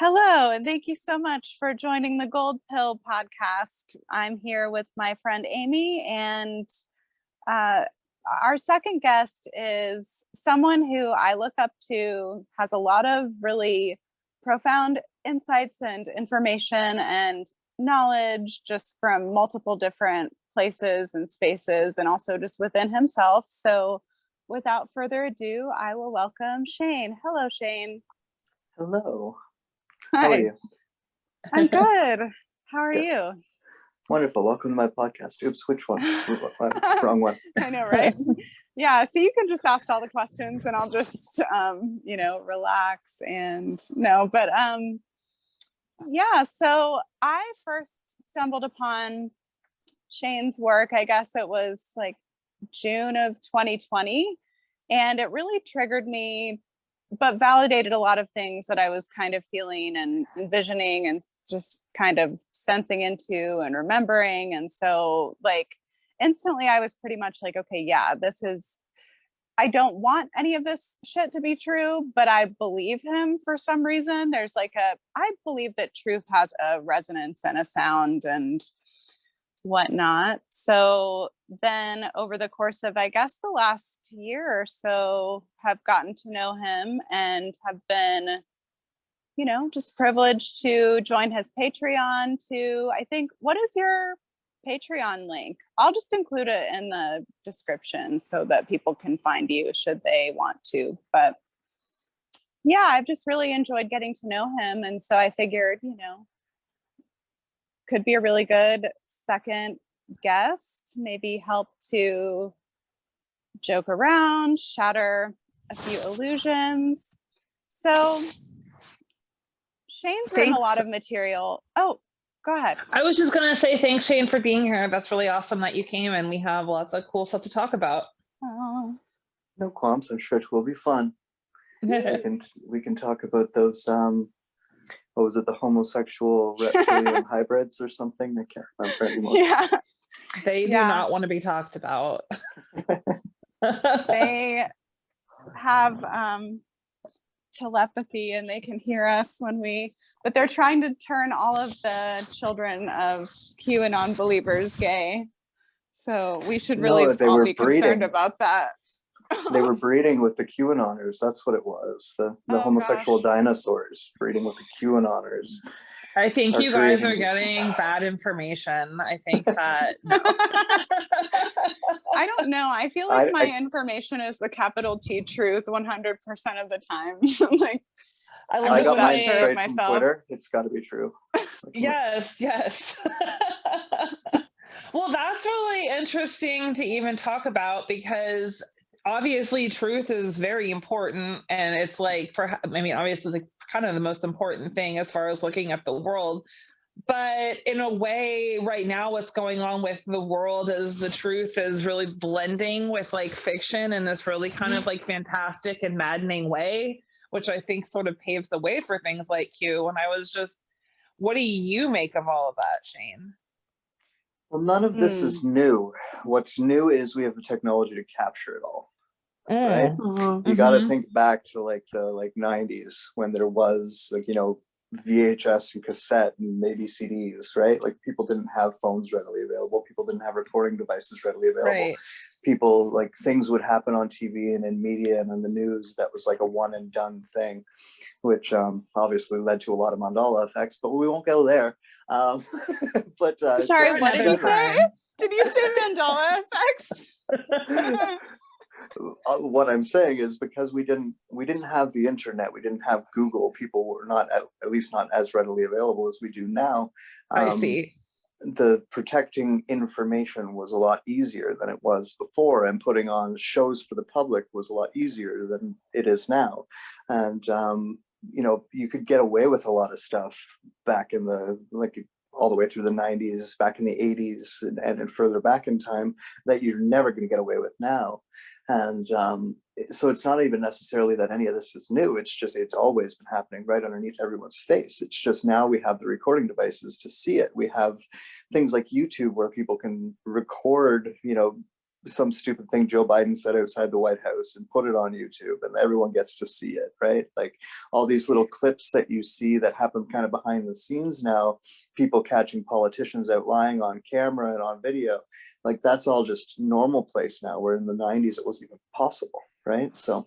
Hello, and thank you so much for joining the Gold Pill podcast. I'm here with my friend Amy, and our second guest is someone who I look up to, has a lot of really profound insights and information and knowledge just from multiple different places and spaces, and also just within himself. So without further ado, I will welcome Shane. Hello, Shane. Hello. Hi. How are you? I'm good. How are Good. you? Wonderful. Welcome to my podcast. Oops, which one? Wrong one. I know, right? Yeah, so you can just ask all the questions and I'll just, relax and yeah, so I first stumbled upon Shane's work, I guess it was like June of 2020, and it really triggered me, but validated a lot of things that I was kind of feeling and envisioning and just kind of sensing into and remembering. And so like instantly I was pretty much like, okay, yeah, I don't want any of this shit to be true, but I believe him for some reason. I believe that truth has a resonance and a sound and whatnot. So then over the course of, I guess, the last year or so, have gotten to know him and have been, just privileged to join his Patreon what is your Patreon link? I'll just include it in the description so that people can find you should they want to. But yeah, I've just really enjoyed getting to know him. And so I figured, could be a really good second guest, maybe help to joke around, shatter a few illusions. So Shane's written a lot of material. Oh, go ahead. I was just going to say thanks, Shane, for being here. That's really awesome that you came, and we have lots of cool stuff to talk about. Oh. No qualms. I'm sure it will be fun. we can talk about those what was it, the homosexual reptillian hybrids or something? I can't remember anymore. Yeah. They do not want to be talked about. They have telepathy and they can hear us but they're trying to turn all of the children of QAnon believers gay. So we should really all be concerned about that. They were breeding with the QAnoners. That's what it was. The homosexual dinosaurs breeding with the QAnoners. I think you guys are getting bad information. I think that no. I don't know. I feel like my information is the capital T truth 100% of the time. Like I got mine straight from Twitter. It's got to be true. Yes. Well, that's really interesting to even talk about, because obviously truth is very important, and it's like, obviously like kind of the most important thing as far as looking at the world. But in a way, right now, what's going on with the world is the truth is really blending with like fiction in this really kind of like fantastic and maddening way, which I think sort of paves the way for things like Q. And I was just, what do you make of all of that, Shane? Well, none of this is new. What's new is we have the technology to capture it all. Right? You got to think back to like the 90s when there was VHS and cassette and maybe CDs, right? Like people didn't have phones readily available. People didn't have recording devices readily available. Right. People, like, things would happen on TV and in media and in the news that was like a one and done thing, which obviously led to a lot of mandala effects, but we won't go there. Sorry, what did you say? Did you say mandala effects? What I'm saying is, because we didn't have the internet, we didn't have Google, people were not, at least not as readily available as we do now. I see. The protecting information was a lot easier than it was before, and putting on shows for the public was a lot easier than it is now. And you could get away with a lot of stuff back in the all the way through the 90s, back in the 80s, and further back in time, that you're never going to get away with now. And so it's not even necessarily that any of this is new. It's just, it's always been happening right underneath everyone's face. It's just now we have the recording devices to see it. We have things like YouTube where people can record, some stupid thing Joe Biden said outside the White House and put it on YouTube, and everyone gets to see it, right? Like all these little clips that you see that happen kind of behind the scenes now, people catching politicians out lying on camera and on video, like that's all just normal place now, where in the 90s it wasn't even possible, right? So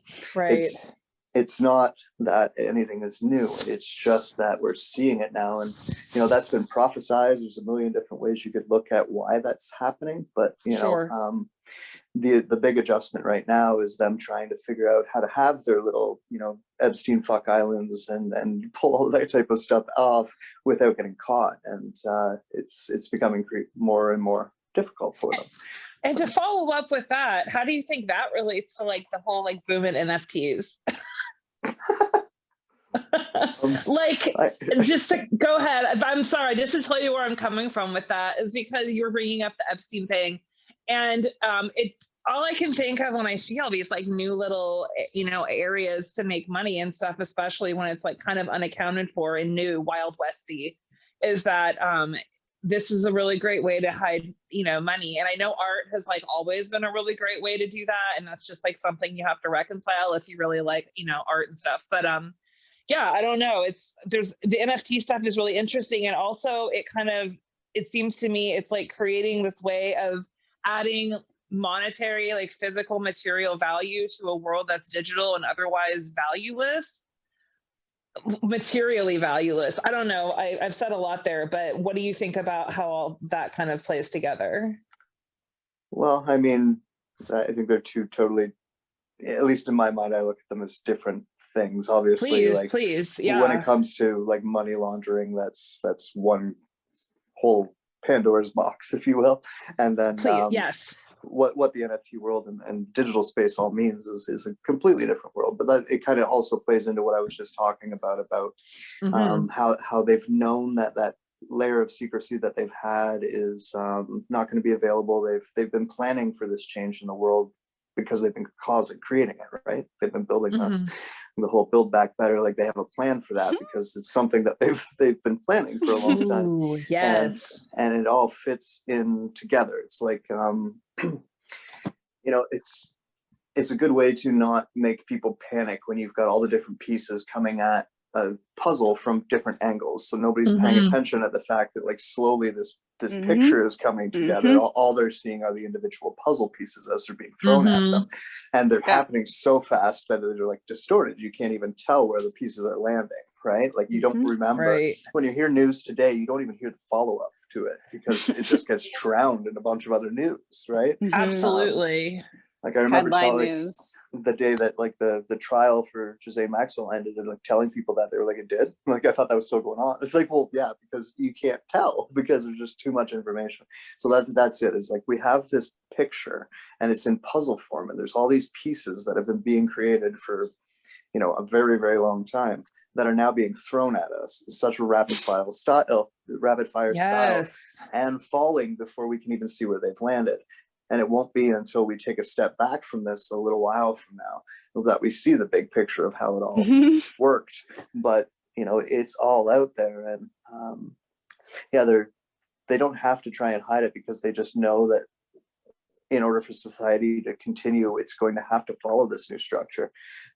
it's not that anything is new. It's just that we're seeing it now. And, you know, that's been prophesized. There's a million different ways you could look at why that's happening. But, you know, the big adjustment right now is them trying to figure out how to have their little, you know, Epstein fuck islands and pull all that type of stuff off without getting caught. And it's becoming more and more difficult for them. And to follow up with that, how do you think that relates to like the whole like boom in NFTs? Just to go ahead, I'm sorry, just to tell you where I'm coming from with that is because you're bringing up the Epstein thing, and all I can think of when I see all these like new little, you know, areas to make money and stuff, especially when it's like kind of unaccounted for and new, Wild Westy, is that this is a really great way to hide, you know, money. And I know art has like always been a really great way to do that. And that's just like something you have to reconcile if you really like, you know, art and stuff. But yeah, I don't know. The NFT stuff is really interesting. And also it seems to me it's like creating this way of adding monetary, like physical material value to a world that's digital and otherwise valueless. Materially valueless. I don't know. I've said a lot there, but what do you think about how all that kind of plays together? Well, I mean, I think they're two totally, at least in my mind, I look at them as different things. Obviously, please, yeah. When it comes to like money laundering, that's one whole Pandora's box, if you will. And then yes. What the NFT world and digital space all means is a completely different world. But that it kind of also plays into what I was just talking about how they've known that layer of secrecy that they've had is not going to be available. They've been planning for this change in the world because they've been creating it, right? They've been building this, the whole Build Back Better. Like they have a plan for that because it's something that they've been planning for a long time. Ooh, yes, and it all fits in together. It's like you know, it's a good way to not make people panic when you've got all the different pieces coming at a puzzle from different angles. So nobody's paying attention at the fact that like slowly this picture is coming together. All they're seeing are the individual puzzle pieces as they're being thrown at them. And they're happening so fast that they're like distorted. You can't even tell where the pieces are landing, right? Like you don't remember. When you hear news today, you don't even hear the follow-up to it because it just gets drowned in a bunch of other news, right? Absolutely. Like I remember news. The day that like the trial for Jizzstain Maxhell ended, and like telling people that they were like, it did. Like I thought that was still going on. It's like, well, yeah, because you can't tell because there's just too much information. So that's it. It's like we have this picture and it's in puzzle form, and there's all these pieces that have been being created for, you know, a very, very long time that are now being thrown at us in such a rapid fire style, and falling before we can even see where they've landed. And it won't be until we take a step back from this a little while from now that we see the big picture of how it all worked. But, you know, it's all out there. And they don't have to try and hide it because they just know that in order for society to continue, it's going to have to follow this new structure.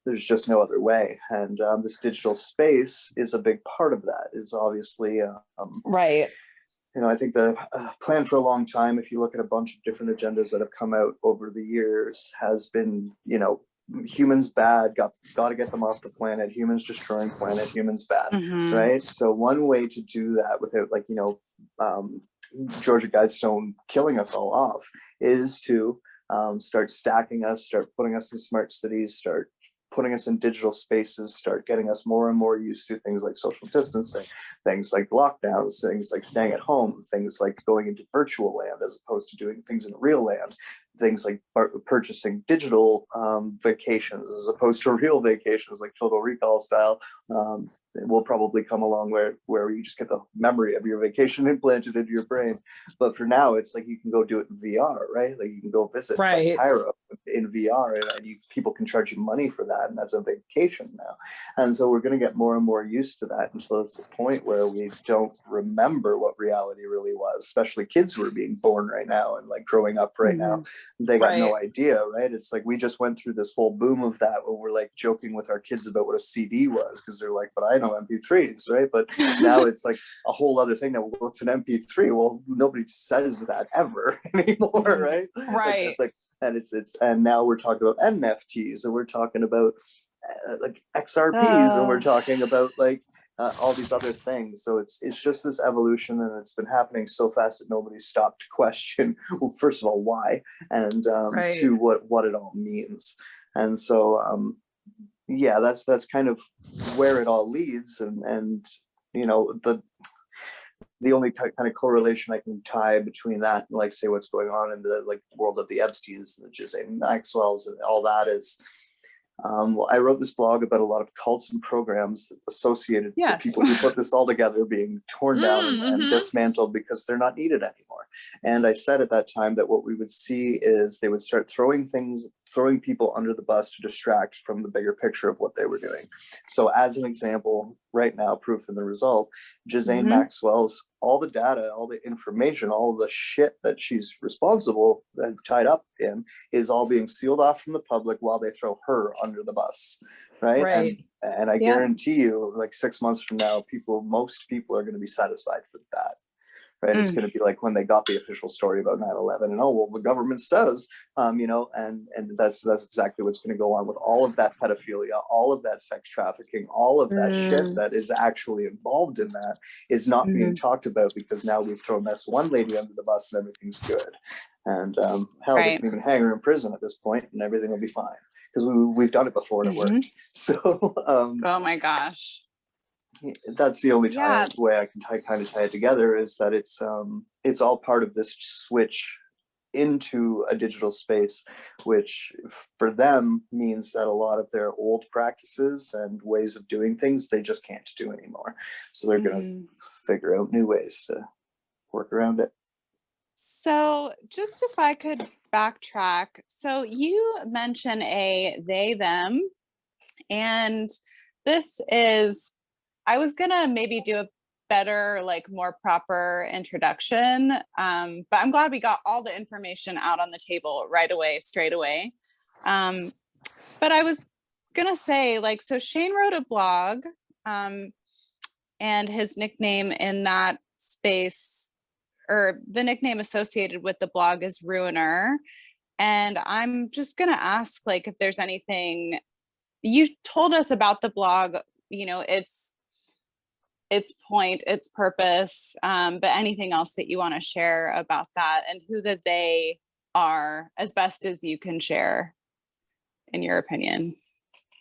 There's just no other way. And this digital space is a big part of that. It's obviously right. You know, I think the plan for a long time, if you look at a bunch of different agendas that have come out over the years, has been, you know, humans bad, got to get them off the planet, humans destroying planet, humans bad, right? So one way to do that without like, you know, Georgia Guidestone killing us all off is to start stacking us, start putting us in smart cities, start putting us in digital spaces, start getting us more and more used to things like social distancing, things like lockdowns, things like staying at home, things like going into virtual land as opposed to doing things in real land, things like purchasing digital vacations as opposed to real vacations, like Total Recall style, it will probably come along where you just get the memory of your vacation implanted into your brain. But for now, it's like you can go do it in VR, right? Like you can go visit like Cairo in VR, and people can charge you money for that, and that's a vacation now. And so we're going to get more and more used to that until it's the point where we don't remember what reality really was, especially kids who are being born right now and like growing up right now. They got no idea, right? It's like we just went through this whole boom of that when we're like joking with our kids about what a CD was, because they're like, but I know MP3s, right? But now it's like a whole other thing. Now, what's an MP3? Well, nobody says that ever anymore, right? Like, it's like, and and now we're talking about NFTs, and we're talking about like XRPs, and we're talking about like all these other things. So it's just this evolution, and it's been happening so fast that nobody's stopped to question, well, first of all, why, and to what it all means. And so yeah, that's kind of where it all leads. And you know, the only kind of correlation I can tie between that and like say what's going on in the like world of the Epsteins and the Jizzstain Maxwells and all that is, well, I wrote this blog about a lot of cults and programs associated with people who put this all together being torn down and dismantled because they're not needed anymore. And I said at that time that what we would see is they would start throwing people under the bus to distract from the bigger picture of what they were doing. So as an example, right now, proof in the result, Jizzstain Maxwell's, all the data, all the information, all the shit that she's responsible and tied up in is all being sealed off from the public while they throw her under the bus, right? And I guarantee you, like 6 months from now, most people are going to be satisfied with that. Right, it's going to be like when they got the official story about 9/11, and oh well, the government says, you know, and that's exactly what's going to go on with all of that pedophilia, all of that sex trafficking, all of that shit that is actually involved in that is not being talked about because now we've thrown this one lady under the bus and everything's good, and hell, they can even hang her in prison at this point and everything will be fine because we've done it before and it worked. So, oh my gosh. That's the only way I can kind of tie it together is that it's all part of this switch into a digital space, which for them means that a lot of their old practices and ways of doing things they just can't do anymore. So they're going to figure out new ways to work around it. So just if I could backtrack, so you mention they, them, and this is, I was gonna maybe do a better, like more proper introduction, but I'm glad we got all the information out on the table right away, straight away. But I was gonna say, like, so Shane wrote a blog, and his nickname in that space, or the nickname associated with the blog, is Ruiner. And I'm just gonna ask, like, if there's anything you told us about the blog, you know, its point, its purpose, but anything else that you want to share about that and who that they are, as best as you can share, in your opinion.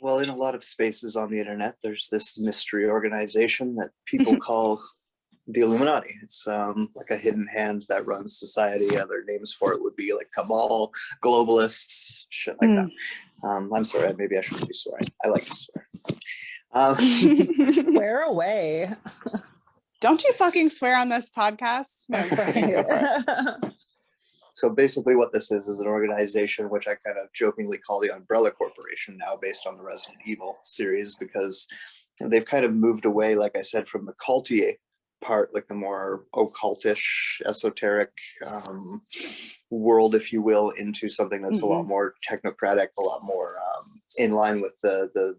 Well, in a lot of spaces on the internet, there's this mystery organization that people call the Illuminati. It's like a hidden hand that runs society. Other names for it would be like cabal, globalists, shit like that. I'm sorry, maybe I shouldn't be swearing. I like to swear. Swear away. Don't you fucking swear on this podcast. No, so basically what this is an organization which I kind of jokingly call the Umbrella Corporation now, based on the Resident Evil series, because they've kind of moved away, like I said, from the culty part, like the more occultish, esoteric world, if you will, into something that's a lot more technocratic, a lot more in line with the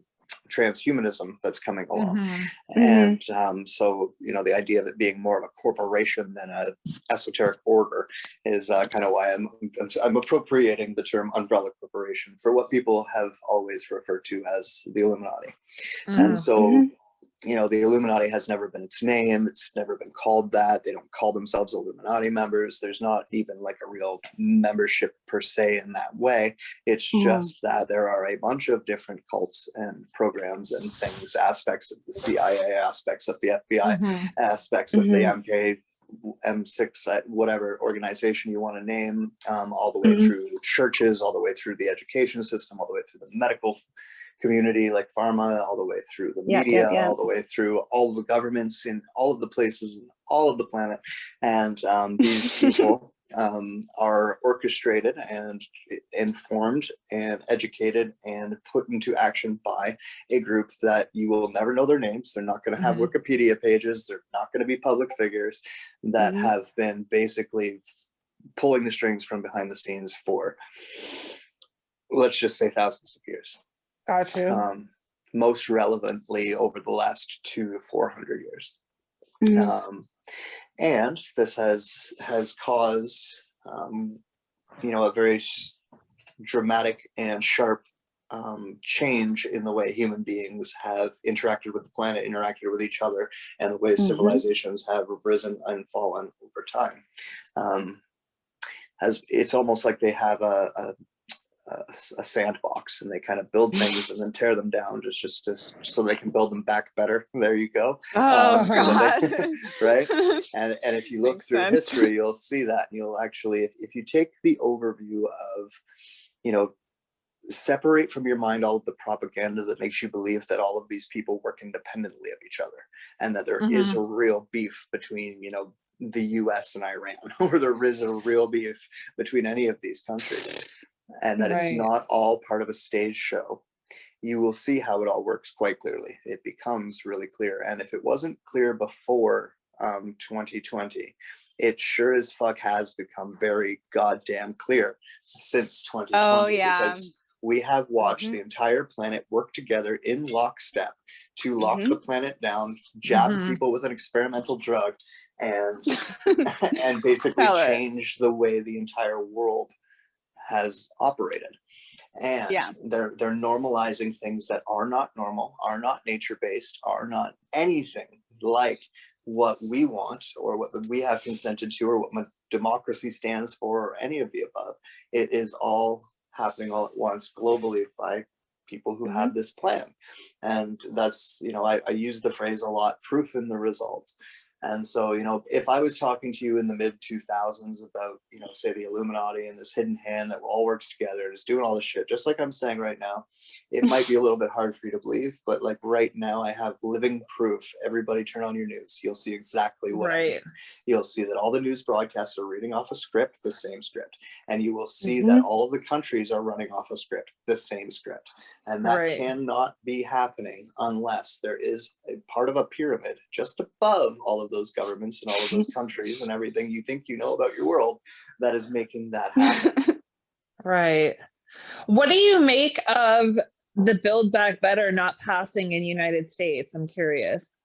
transhumanism that's coming along. And so, you know, the idea of it being more of a corporation than a esoteric order is kind of why I'm appropriating the term Umbrella Corporation for what people have always referred to as the Illuminati. And so you know, the Illuminati has never been its name. It's never been called that. They don't call themselves Illuminati members. There's not even like a real membership per se in that way. It's just that there are a bunch of different cults and programs and things, aspects of the CIA, aspects of the FBI, aspects of the MK M6, whatever organization you want to name, all the way through the churches, all the way through the education system, all the way through the medical community like pharma, all the way through the media, all the way through all of the governments in all of the places in all of the planet. And these people are orchestrated and informed and educated and put into action by a group that you will never know their names. They're not going to have Wikipedia pages. They're not going to be public figures that have been basically pulling the strings from behind the scenes for, let's just say, thousands of years. Gotcha. Most relevantly over the last 200 to 400 years. And this has caused, a very dramatic and sharp change in the way human beings have interacted with the planet, interacted with each other, and the way civilizations have risen and fallen over time. It's almost like they have a sandbox, and they kind of build things and then tear them down just so they can build them back better. There you go. God. Right. And if you look through history, you'll see that. And you'll actually, if you take the overview of, separate from your mind all of the propaganda that makes you believe that all of these people work independently of each other, and that there is a real beef between, the US and Iran, or there is a real beef between any of these countries, and that it's not all part of a stage show, you will see how it all works quite clearly. It becomes really clear. And if it wasn't clear before 2020, it sure as fuck has become very goddamn clear since 2020. Because we have watched the entire planet work together in lockstep to lock the planet down, jab people with an experimental drug, and and basically change the way the entire world has operated. And they're normalizing things that are not normal, are not nature-based, are not anything like what we want, or what we have consented to, or what democracy stands for, or any of the above. It is all happening all at once globally by people who have this plan. And that's, I use the phrase a lot, proof in the result. And so, if I was talking to you in the mid-2000s about, say the Illuminati and this hidden hand that all works together and is doing all this shit, just like I'm saying right now, it might be a little bit hard for you to believe, but like right now I have living proof. Everybody turn on your news. You'll see exactly what I mean. You'll see that all the news broadcasts are reading off a script, the same script. And you will see that all of the countries are running off a script, the same script. And that cannot be happening unless there is a part of a pyramid just above all of those governments and all of those countries and everything you think you know about your world that is making that happen. Right. What do you make of the Build Back Better not passing in the United States? I'm curious.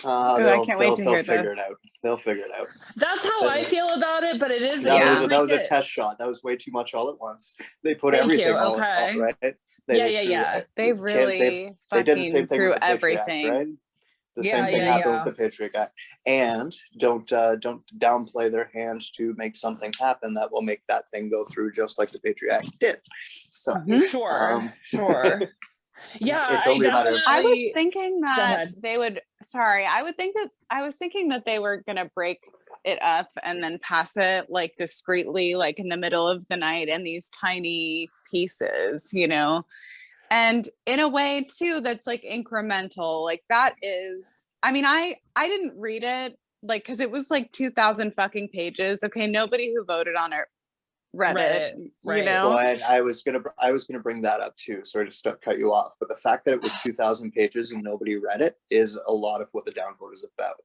I can't wait to hear figure this. it out. They'll figure it out. That's how I feel about it, but it is. That was a test shot. That was way too much all at once. They put everything all right. They really they did the same thing through with the everything. Patriot Act, right? The same thing happened with the Patriot Act. And don't downplay their hands to make something happen that will make that thing go through, just like the Patriot Act did. So sure. Yeah, it's only a matter of. I was thinking that they would. Sorry, I was thinking that they were gonna break it up and then pass it like discreetly, like in the middle of the night, in these tiny pieces, and in a way too that's like incremental. Like that is. I mean, I didn't read it like because it was like 2,000 fucking pages. Okay, nobody who voted on it read it, right. Well, and I was gonna bring that up too. Sorry to cut you off, but the fact that it was 2,000 pages and nobody read it is a lot of what the downvote is about,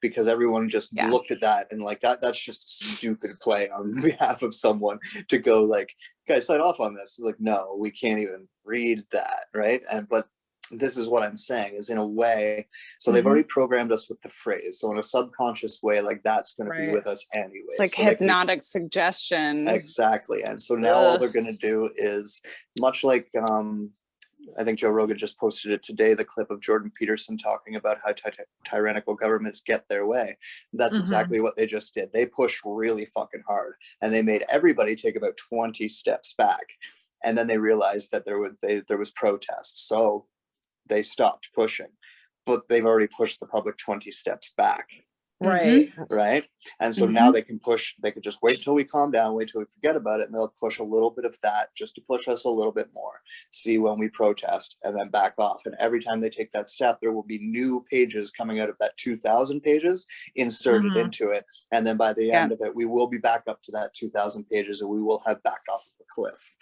because everyone just looked at that and like that's just a stupid play on behalf of someone to go like, guys, sign off on this. Like, no, we can't even read that, right? But this is what I'm saying is in a way, so they've already programmed us with the phrase. So in a subconscious way, like that's going to be with us anyway. It's like hypnotic suggestion. Exactly. And so now all they're going to do is much like, I think Joe Rogan just posted it today, the clip of Jordan Peterson talking about how tyrannical governments get their way. That's exactly what they just did. They pushed really fucking hard and they made everybody take about 20 steps back. And then they realized that there was protest. So they stopped pushing, but they've already pushed the public 20 steps back. Right. Right. And so now they could just wait till we calm down, wait till we forget about it, and they'll push a little bit of that just to push us a little bit more, see when we protest, and then back off. And every time they take that step, there will be new pages coming out of that 2,000 pages inserted into it. And then by the end of it, we will be back up to that 2,000 pages, and we will have backed off of the cliff.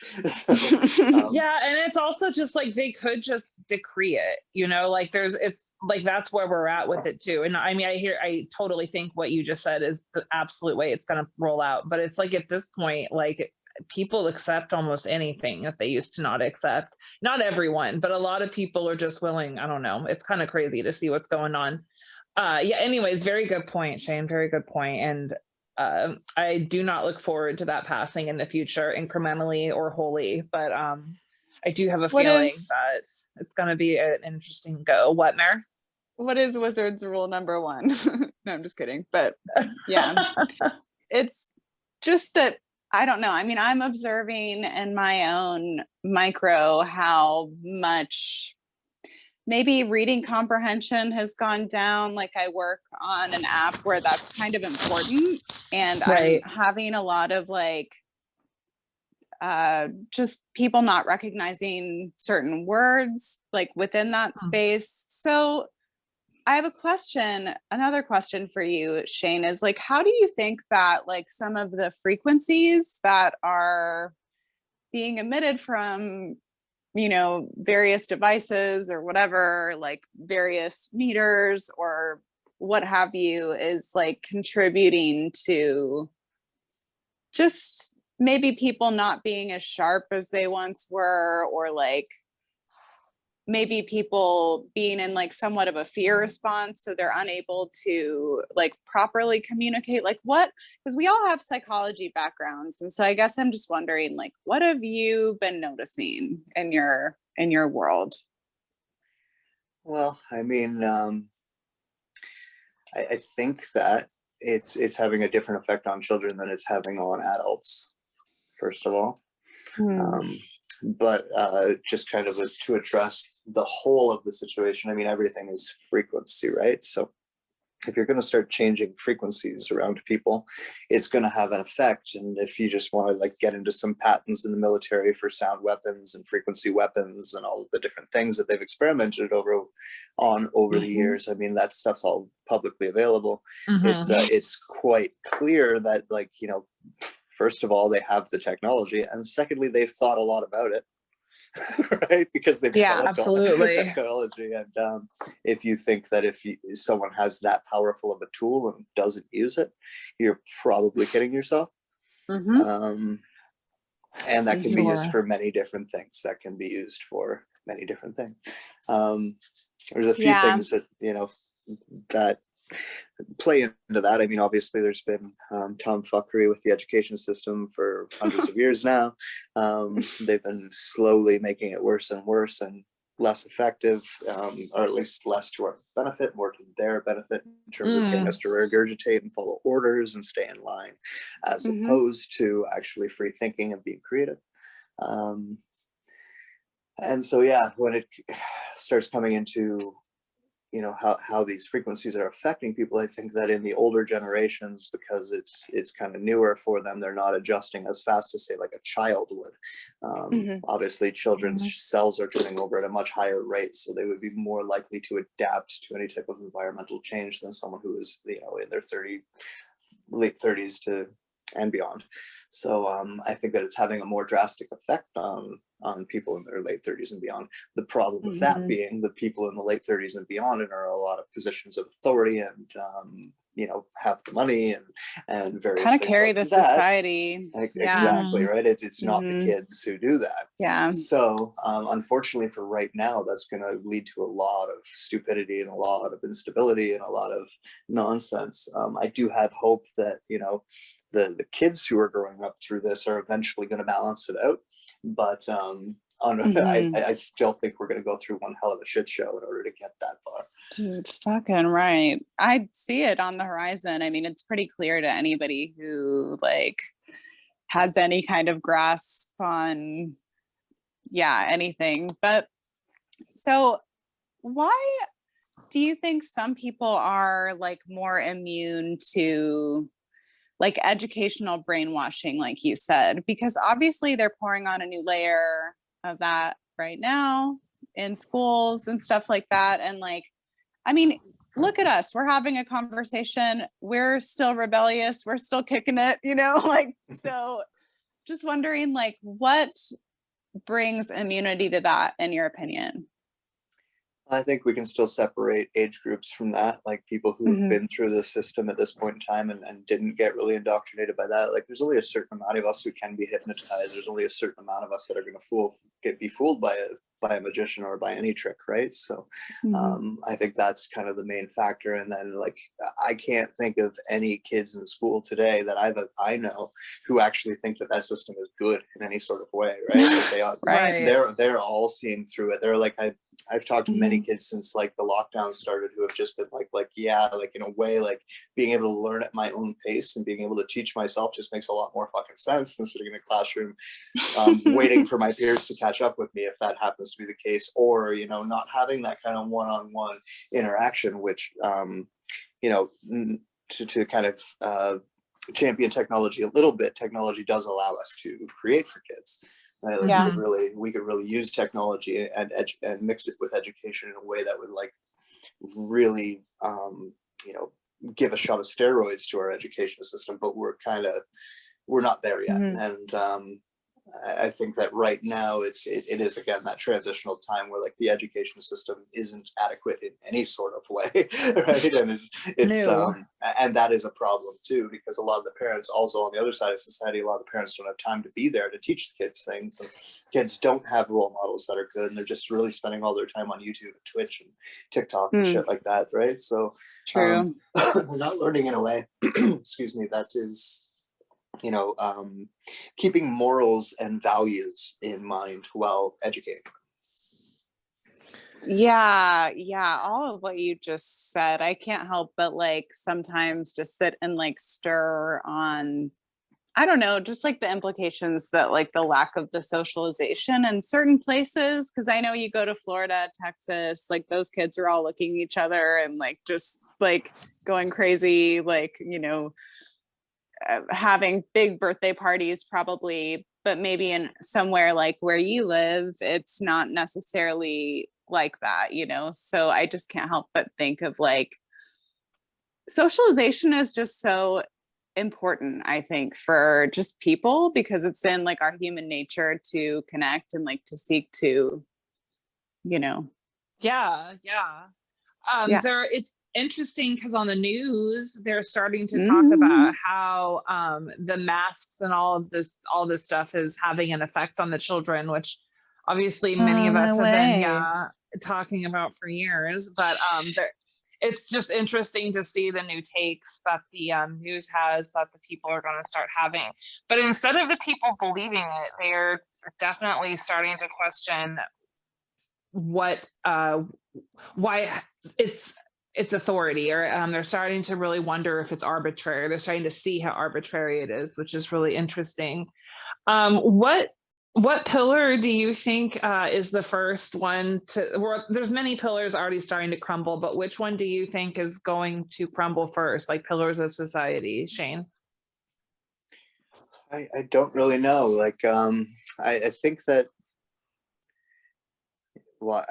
Yeah. And it's also just like, they could just decree it, you know, like it's like, that's where we're at with it too. And I mean, I totally think what you just said is the absolute way it's going to roll out. But it's like, at this point, like, people accept almost anything that they used to not accept. Not everyone, but a lot of people are just willing. I don't know. It's kind of crazy to see what's going on. Yeah. Anyways, very good point, Shane. Very good point. And I do not look forward to that passing in the future, incrementally or wholly. But I do have a feeling that it's going to be an interesting go. What, Mare? What is Wizard's rule number 1? No, I'm just kidding. But yeah, it's just that, I don't know. I mean, I'm observing in my own micro how much maybe reading comprehension has gone down. Like, I work on an app where that's kind of important. And I'm having a lot of like, just people not recognizing certain words like within that space. So I have another question for you, Shane, is like, how do you think that like some of the frequencies that are being emitted from, you know, various devices or whatever, like various meters or what have you, is like contributing to just maybe people not being as sharp as they once were, or like maybe people being in like somewhat of a fear response, so they're unable to like properly communicate? Like, what, because we all have psychology backgrounds, and so I guess I'm just wondering, like, what have you been noticing in your world? Well, I mean, I think that it's having a different effect on children than it's having on adults, first of all. But just kind of to address the whole of the situation, I mean, everything is frequency, right? So if you're going to start changing frequencies around people, it's going to have an effect. And if you just want to like get into some patents in the military for sound weapons and frequency weapons and all of the different things that they've experimented over the years, I mean, that stuff's all publicly available. It's quite clear that, like, you know, first of all, they have the technology, and secondly, they've thought a lot about it, right? Because they've developed all the technology. And if you think that if someone has that powerful of a tool and doesn't use it, you're probably kidding yourself. And that can be used for many different things. There's a few things that, you know, that play into that. I mean, obviously there's been fuckery with the education system for hundreds of years now. They've been slowly making it worse and worse and less effective, or at least less to our benefit, more to their benefit in terms of getting us to regurgitate and follow orders and stay in line, as opposed to actually free thinking and being creative. And so, yeah, when it starts coming into, you know, how these frequencies are affecting people, I think that in the older generations, because it's kind of newer for them, they're not adjusting as fast as, say, like a child would. Obviously, children's cells are turning over at a much higher rate, so they would be more likely to adapt to any type of environmental change than someone who is, you know, in their late 30s to and beyond. So I think that it's having a more drastic effect on people in their late 30s and beyond. The problem with that being the people in the late 30s and beyond and are a lot of positions of authority and you know, have the money and various kind of things carry like the that. society. Exactly, right? It's not the kids who do that. Yeah. So unfortunately for right now, that's going to lead to a lot of stupidity and a lot of instability and a lot of nonsense. I do have hope that, you know, the kids who are growing up through this are eventually going to balance it out. But I still think we're going to go through one hell of a shit show in order to get that far. Dude, fucking right. I see it on the horizon. I mean, it's pretty clear to anybody who like has any kind of grasp on, anything. But so why do you think some people are like more immune to like educational brainwashing, like you said? Because obviously they're pouring on a new layer of that right now in schools and stuff like that. And like, I mean, look at us, we're having a conversation, we're still rebellious, we're still kicking it, you know, like, so just wondering like what brings immunity to that in your opinion? I think we can still separate age groups from that, like people who have been through the system at this point in time and didn't get really indoctrinated by that. Like there's only a certain amount of us who can be hypnotized. There's only a certain amount of us that are going to be fooled by a magician or by any trick, right? So I think that's kind of the main factor. And then like I can't think of any kids in school today that I know who actually think that system is good in any sort of way, right? Like they are, right. They're all seeing through it. They're like I've talked to many kids since like the lockdown started who have just been like yeah, like in a way, like being able to learn at my own pace and being able to teach myself just makes a lot more fucking sense than sitting in a classroom waiting for my peers to catch up with me, if that happens to be the case, or you know, not having that kind of one-on-one interaction, which you know, to kind of champion technology a little bit. Technology does allow us to create for kids. Right? Like we could really use technology and mix it with education in a way that would like really you know, give a shot of steroids to our education system, but we're not there yet. And I think that right now it is again that transitional time where like the education system isn't adequate in any sort of way, right? And it's and that is a problem too, because a lot of the parents also on the other side of society, a lot of the parents don't have time to be there to teach the kids things, and kids don't have role models that are good, and they're just really spending all their time on YouTube and Twitch and TikTok and shit like that, right? So true. they're not learning in a way, excuse me, that is, you know, keeping morals and values in mind while educating. Yeah, all of what you just said, I can't help but like sometimes just sit and like stir on, I don't know, just like the implications that like the lack of the socialization in certain places, because I know you go to Florida, Texas, like those kids are all looking at each other and like just like going crazy, like, you know, having big birthday parties probably, but maybe in somewhere like where you live, it's not necessarily like that, you know? So I just can't help but think of like socialization is just so important, I think, for just people, because it's in like our human nature to connect and like to seek to, you know. It's interesting because on the news they're starting to talk about how the masks and all this stuff is having an effect on the children, which obviously many of us have been talking about for years, but it's just interesting to see the new takes that the news has, that the people are going to start having. But instead of the people believing it, they're definitely starting to question what why it's authority, or they're starting to really wonder if it's arbitrary. They're starting to see how arbitrary it is, which is really interesting. What pillar do you think is the first one to, well, there's many pillars already starting to crumble, but which one do you think is going to crumble first, like pillars of society, Shane? I don't really know. Like, I think that, well,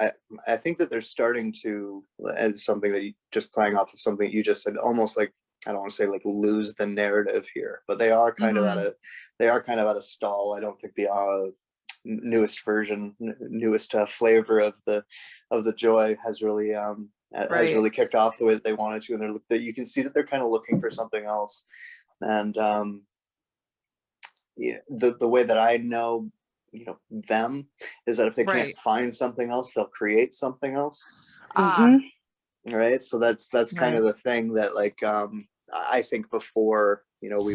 I think that they're starting to, as something that you just playing off of something you just said, almost like, I don't want to say like lose the narrative here, but they are kind of at a stall. I don't think the newest version, newest flavor of the joy has really has really kicked off the way that they wanted to, and you can see that they're kind of looking for something else. And yeah, the way that I know, you know, them is that if they can't find something else, they'll create something else. Right. So that's kind of the thing that, like, I think before, you know,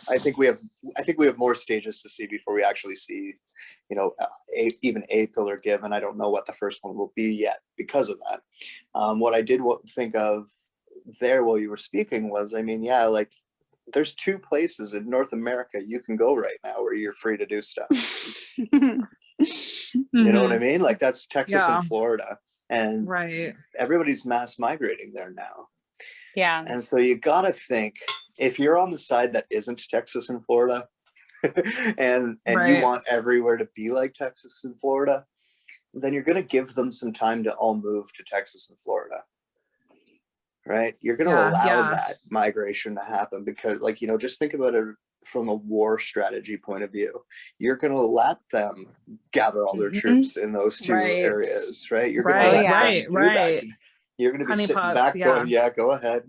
I think we have more stages to see before we actually see, you know, even a pillar give, and I don't know what the first one will be yet because of that. What I did think of there while you were speaking was, I mean, yeah, like there's 2 places in North America you can go right now where you're free to do stuff. You know what I mean? Like that's Texas and Florida. and Right. everybody's mass migrating there now. Yeah. And so you gotta think, if you're on the side that isn't Texas and Florida, and you want everywhere to be like Texas and Florida, then you're going to give them some time to all move to Texas and Florida, right? You're going to allow that migration to happen because, like, you know, just think about it from a war strategy point of view. You're going to let them gather all their troops in those two areas, right? You're going to let them do that. You're going to be sitting back going, yeah, go ahead.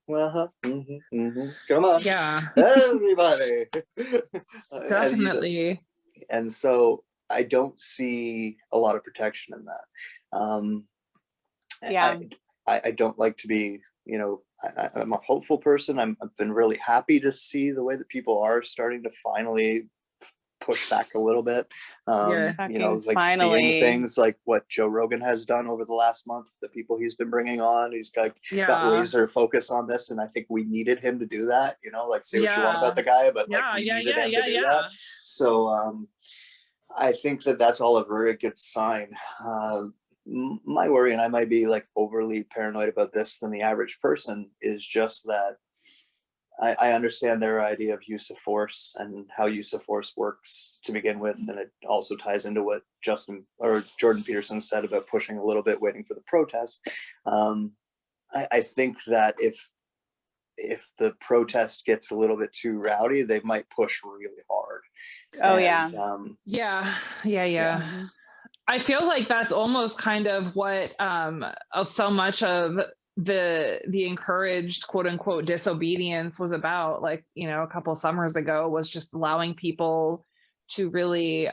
Come on. Yeah. Everybody. Definitely. And so I don't see a lot of protection in that. I don't like to be, you know, I'm a hopeful person. I've been really happy to see the way that people are starting to finally push back a little bit. You know, like seeing things like what Joe Rogan has done over the last month, the people he's been bringing on. He's got laser focus on this, and I think we needed him to do that. You know, like say what you want about the guy, but like we needed him to do that. So I think that that's all a very good sign. My worry, and I might be like overly paranoid about this than the average person, is just that I understand their idea of use of force and how use of force works to begin with, and it also ties into what Jordan Peterson said about pushing a little bit, waiting for the protest. I think that if the protest gets a little bit too rowdy, they might push really hard. Yeah. I feel like that's almost kind of what so much of the encouraged quote unquote disobedience was about, like, you know, a couple summers ago, was just allowing people to really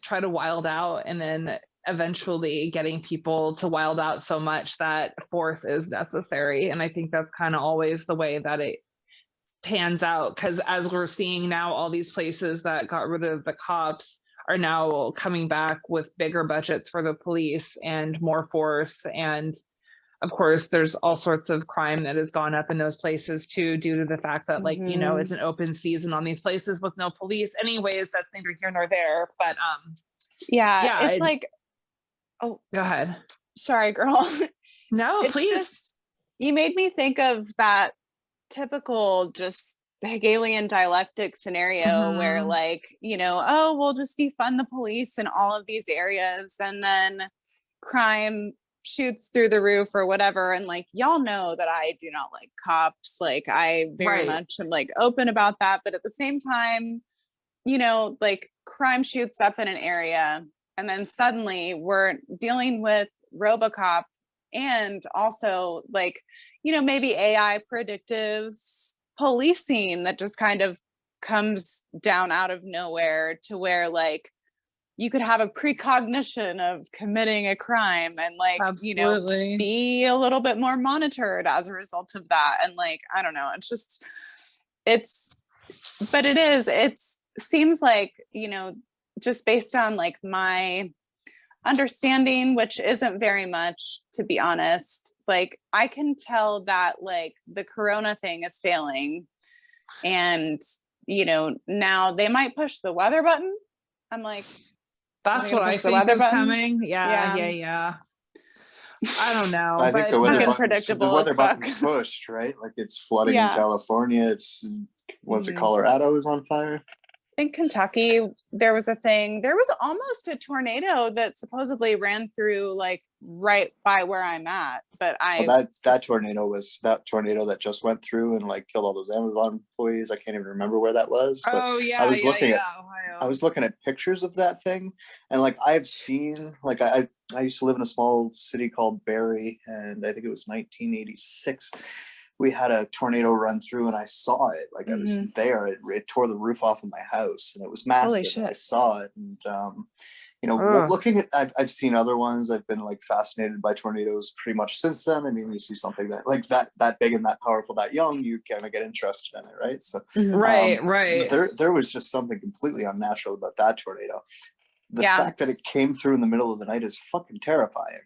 try to wild out, and then eventually getting people to wild out so much that force is necessary. And I think that's kind of always the way that it pans out, because as we're seeing now, all these places that got rid of the cops are now coming back with bigger budgets for the police and more force. And of course, there's all sorts of crime that has gone up in those places too, due to the fact that, like, you know, it's an open season on these places with no police. Anyways, that's neither here nor there. But it's like, oh, go ahead. Sorry, girl. No, it's please. Just, you made me think of that typical just Hegelian dialectic scenario where, like, you know, oh, we'll just defund the police in all of these areas, and then crime shoots through the roof or whatever. And like, y'all know that I do not like cops. Like, I very much am like open about that. But at the same time, you know, like, crime shoots up in an area, and then suddenly we're dealing with RoboCop, and also, like, you know, maybe AI predictive policing that just kind of comes down out of nowhere, to where, like, you could have a precognition of committing a crime and, like, you know, be a little bit more monitored as a result of that. And, like, I don't know, it seems like, you know, just based on like my understanding, which isn't very much, to be honest, like, I can tell that, like, the corona thing is failing, and, you know, now they might push the weather button. I'm like, that's what I think is coming. Yeah. I don't know. I think the weather button's pushed, right? Like, it's flooding in California. It's Colorado is on fire. In Kentucky, there was almost a tornado that supposedly ran through, like, right by where I'm at. But that tornado that just went through and, like, killed all those Amazon employees. I can't even remember where that was. But I was looking at pictures of that thing, and, like, I've seen, like, I used to live in a small city called Barrie, and I think it was 1986. We had a tornado run through, and I saw it. Like, I was there. It tore the roof off of my house, and it was massive. Holy shit. I saw it, and you know, looking at, I've seen other ones. I've been, like, fascinated by tornadoes pretty much since then. I mean, you see something that, like, that big and that powerful, that young, you kind of get interested in it, right? So, right. There was just something completely unnatural about that tornado. The fact that it came through in the middle of the night is fucking terrifying.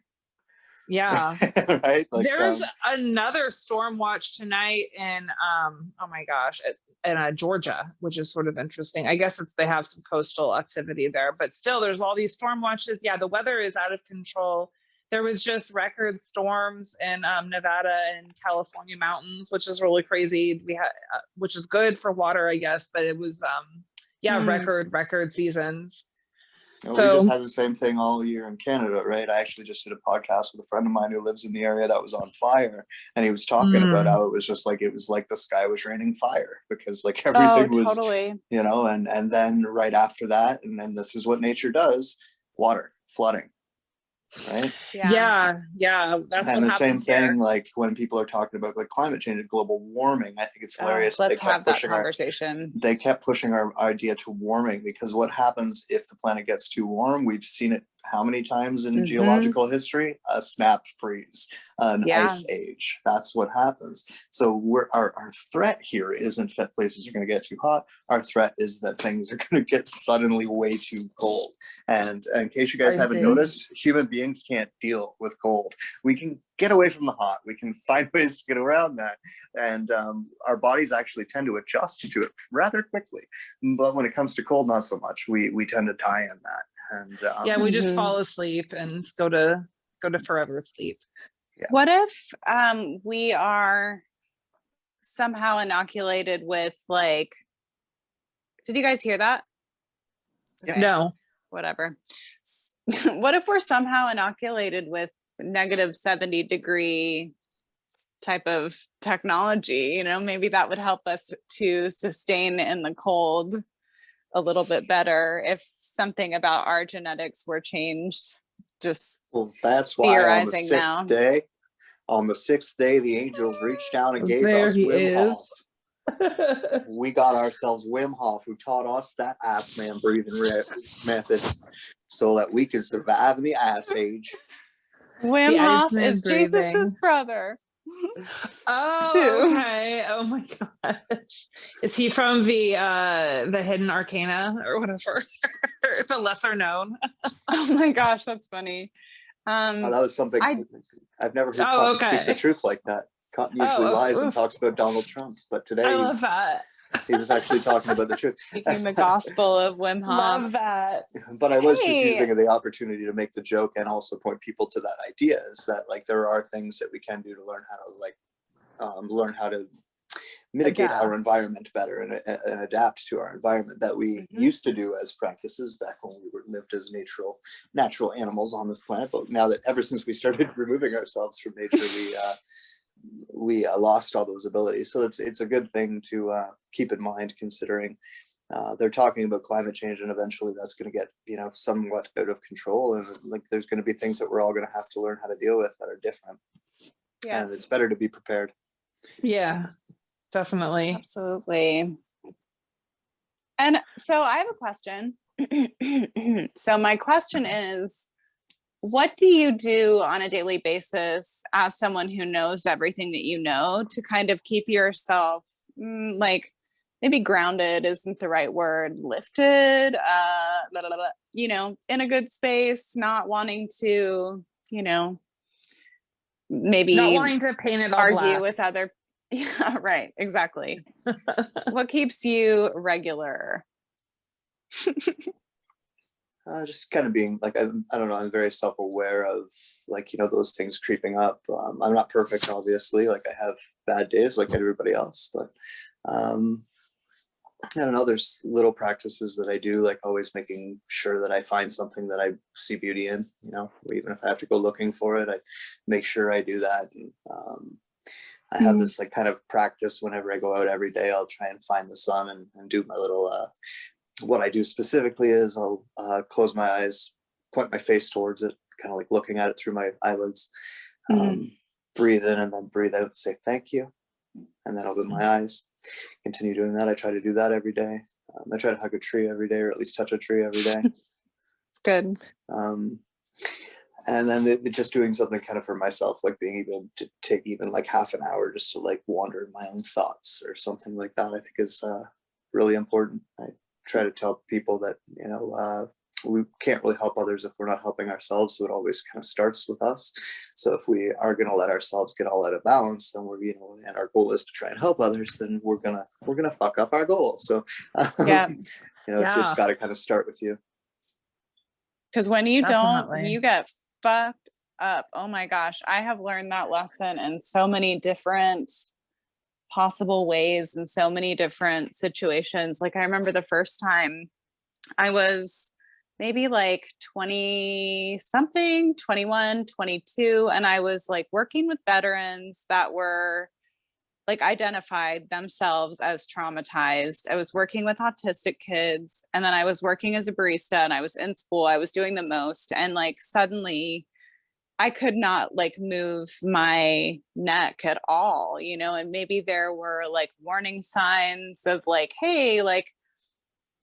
Yeah. Right. Like, there's another storm watch tonight in oh my gosh, in Georgia, which is sort of interesting. I guess they have some coastal activity there, but still, there's all these storm watches. Yeah, the weather is out of control. there was just record storms in Nevada and California mountains, which is really crazy. We had, which is good for water, I guess, but it was, record seasons. You know, So we just had the same thing all year in Canada, right? I actually just did a podcast with a friend of mine who lives in the area that was on fire, and he was talking about how it was like the sky was raining fire, because like everything was totally. you know, and then right after that, and then this is what nature does: water, flooding, right? yeah, that's And what the same happens here. thing, like when people are talking about like climate change and global warming, I think it's hilarious. Let's have that conversation. They kept pushing our idea to warming, because what happens if the planet gets too warm? We've seen it how many times in geological history? A snap freeze, an ice age. That's what happens. So our threat here isn't that places are going to get too hot. Our threat is that things are going to get suddenly way too cold. And in case you guys haven't noticed, human beings can't deal with cold. We can get away from the hot. We can find ways to get around that. And our bodies actually tend to adjust to it rather quickly. But when it comes to cold, not so much. We tend to die in that. And we just fall asleep and go to forever sleep. Yeah. What if we are somehow inoculated with, like, did you guys hear that? Okay. No. Whatever. What if we're somehow inoculated with -70-degree type of technology? You know, maybe that would help us to sustain in the cold a little bit better if something about our genetics were changed. Just that's why on the sixth day the angels reached down and gave us Wim Hof. We got ourselves Wim Hof, who taught us that ass man breathing method so that we could survive in the ice age. Wim Hof is Jesus's brother. Oh, okay. Oh my gosh. Is he from the Hidden Arcana or whatever? The lesser known. Oh my gosh, that's funny. That was something I've never heard Cotton speak the truth like that. Cotton usually lies and talks about Donald Trump, but today I love that. He was actually talking about the truth. Speaking the gospel of Wim Hof. Love that. But I was just using the opportunity to make the joke and also point people to that idea, is that like there are things that we can do to learn how to mitigate our environment better and adapt to our environment that we used to do as practices back when we lived as natural animals on this planet. But now that ever since we started removing ourselves from nature, we lost all those abilities. So it's a good thing to keep in mind, considering they're talking about climate change, and eventually that's going to get somewhat out of control, and like there's going to be things that we're all going to have to learn how to deal with that are different. Yeah, and it's better to be prepared. Yeah, definitely, absolutely. And so I have a question. So my question is, what do you do on a daily basis as someone who knows everything that you know to kind of keep yourself like maybe grounded isn't the right word, lifted, in a good space, not wanting to, maybe not wanting to paint it all argue black with other. Yeah, right. Exactly. What keeps you regular? Just kind of being like, I don't know, I'm very self-aware of like, those things creeping up. I'm not perfect, obviously. Like I have bad days like everybody else, but I don't know, there's little practices that I do, like always making sure that I find something that I see beauty in, even if I have to go looking for it, I make sure I do that. And, I have this like kind of practice whenever I go out every day. I'll try and find the sun and do my little, what I do specifically is I'll close my eyes, point my face towards it, kind of like looking at it through my eyelids, breathe in and then breathe out and say thank you, and then open my eyes, continue doing that. I try to do that every day. I try to hug a tree every day, or at least touch a tree every day. It's good. And then just doing something kind of for myself, like being able to take even like half an hour just to like wander in my own thoughts or something like that, I think is really important. I try to tell people that, we can't really help others if we're not helping ourselves. So it always kind of starts with us. So if we are going to let ourselves get all out of balance, then we're, and our goal is to try and help others, then we're going to fuck up our goal. So, it's got to kind of start with you. Because when you don't, you get fucked up. Oh my gosh, I have learned that lesson in so many different possible ways and so many different situations. Like I remember the first time I was maybe like 20 something, 21, 22, and I was like working with veterans that were like identified themselves as traumatized. I was working with autistic kids, and then I was working as a barista, and I was in school. I was doing the most, and like suddenly I could not like move my neck at all, you know, and maybe there were like warning signs of like, hey, like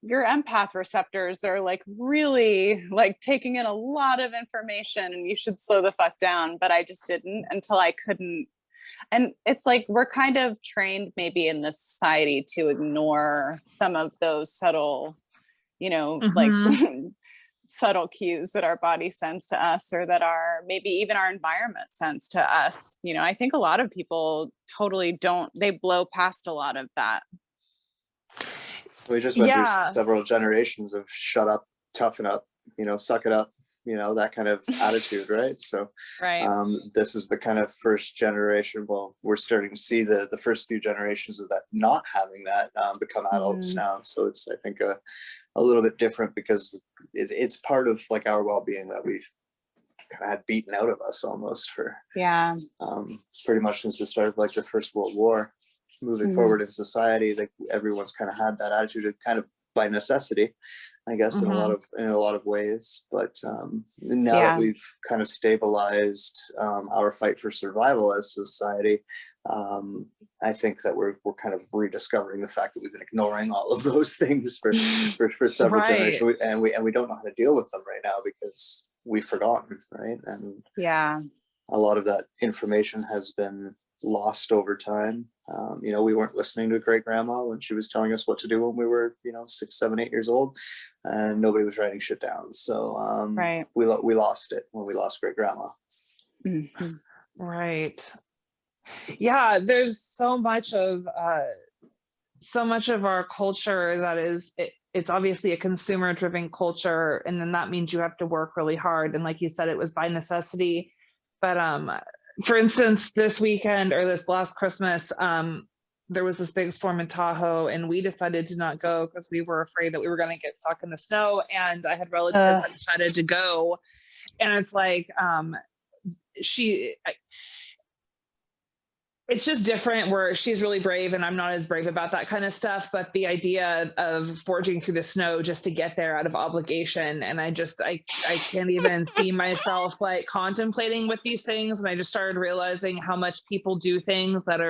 your empath receptors are like really like taking in a lot of information and you should slow the fuck down. But I just didn't until I couldn't. And it's like we're kind of trained maybe in this society to ignore some of those subtle, you know, like subtle cues that our body sends to us, or that our maybe even our environment sends to us. You know, I think a lot of people totally don't, they blow past a lot of that. We just went through several generations of shut up, toughen up, you know, suck it up, you know, that kind of attitude, right? So this is the kind of first generation. Well, we're starting to see the first few generations of that not having that become adults now. So it's, I think, a little bit different because it's part of like our well-being that we've kind of had beaten out of us almost for pretty much since the start of like the First World War. Moving forward in society, like everyone's kind of had that attitude, kind of by necessity, I guess, in a lot of ways. But now that we've kind of stabilized our fight for survival as society, I think that we're kind of rediscovering the fact that we've been ignoring all of those things for several generations, and we don't know how to deal with them right now because we've forgotten, right? And a lot of that information has been lost over time. You know, we weren't listening to great grandma when she was telling us what to do when we were, you know, 6, 7, 8 years old, and nobody was writing shit down. So we lost it when we lost great grandma. Right. Yeah, there's so much of our culture that is it's obviously a consumer driven culture, and then that means you have to work really hard, and like you said, it was by necessity. But for instance, this weekend or this last Christmas, there was this big storm in Tahoe, and we decided to not go because we were afraid that we were going to get stuck in the snow. And I had relatives that decided to go, and it's like it's just different where she's really brave and I'm not as brave about that kind of stuff. But the idea of forging through the snow just to get there out of obligation. And I can't even see myself like contemplating with these things. And I just started realizing how much people do things that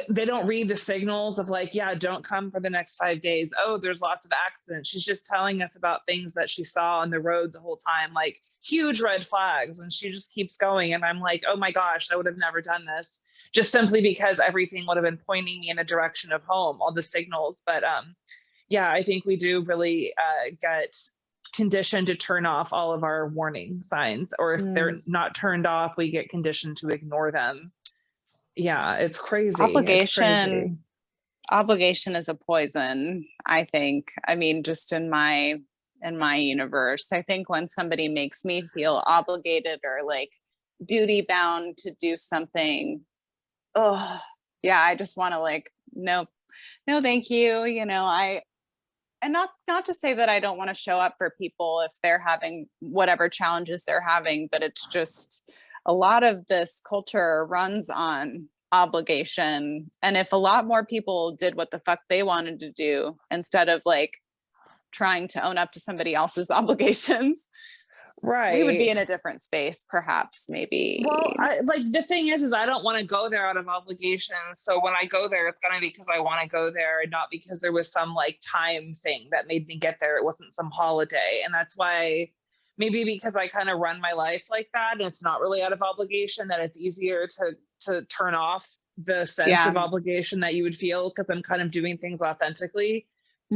they don't read the signals of like, yeah, don't come for the next 5 days. Oh, there's lots of accidents. She's just telling us about things that she saw on the road the whole time, like huge red flags. And she just keeps going. And I'm like, oh my gosh, I would have never done this, just simply because everything would have been pointing me in a direction of home, all the signals. But yeah, I think we do really get conditioned to turn off all of our warning signs, or if they're not turned off, we get conditioned to ignore them. Yeah, it's crazy. Obligation is a poison, I think. I mean, just in my universe, I think when somebody makes me feel obligated or like duty bound to do something, I just want to like, no, thank you. You know, and not to say that I don't want to show up for people if they're having whatever challenges they're having, but it's just a lot of this culture runs on obligation. And if a lot more people did what the fuck they wanted to do instead of like trying to own up to somebody else's obligations, we would be in a different space, perhaps, maybe. Well, the thing is I don't want to go there out of obligation. So when I go there, it's going to be because I want to go there, and not because there was some like time thing that made me get there. It wasn't some holiday. And that's why, maybe because I kind of run my life like that, and it's not really out of obligation, that it's easier to turn off the sense of obligation that you would feel, because I'm kind of doing things authentically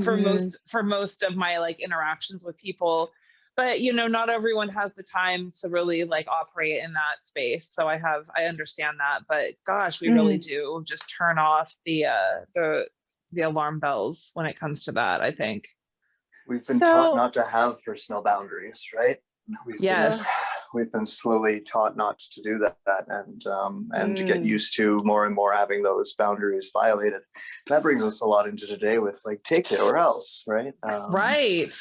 for most of my like interactions with people. But you know, not everyone has the time to really like operate in that space. So I understand that, but gosh, we really do just turn off the alarm bells when it comes to that, I think. We've been taught not to have personal boundaries, right? we've been slowly taught not to do that, and to get used to more and more having those boundaries violated. That brings us a lot into today with like, take it or else, right? Right.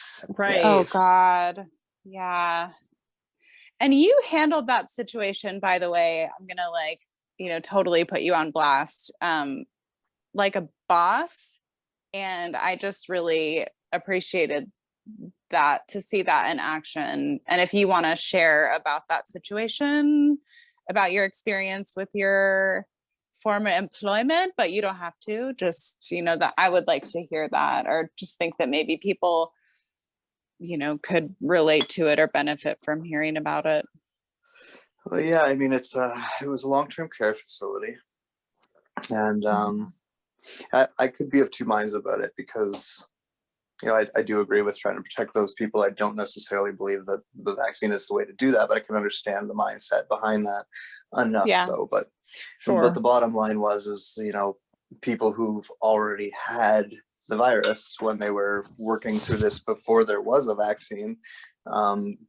Oh God. Yeah. And you handled that situation, by the way. I'm gonna like, totally put you on blast. Like a boss. And I just really appreciated that, to see that in action. And if you want to share about that situation, about your experience with your former employment, but you don't have to, just, that I would like to hear that, or just think that maybe people, could relate to it or benefit from hearing about it. Well, yeah, I mean, it was a long-term care facility, and I could be of two minds about it, because I do agree with trying to protect those people. I don't necessarily believe that the vaccine is the way to do that, but I can understand the mindset behind that enough. Yeah. So, but Sure. the bottom line is people who've already had the virus when they were working through this before there was a vaccine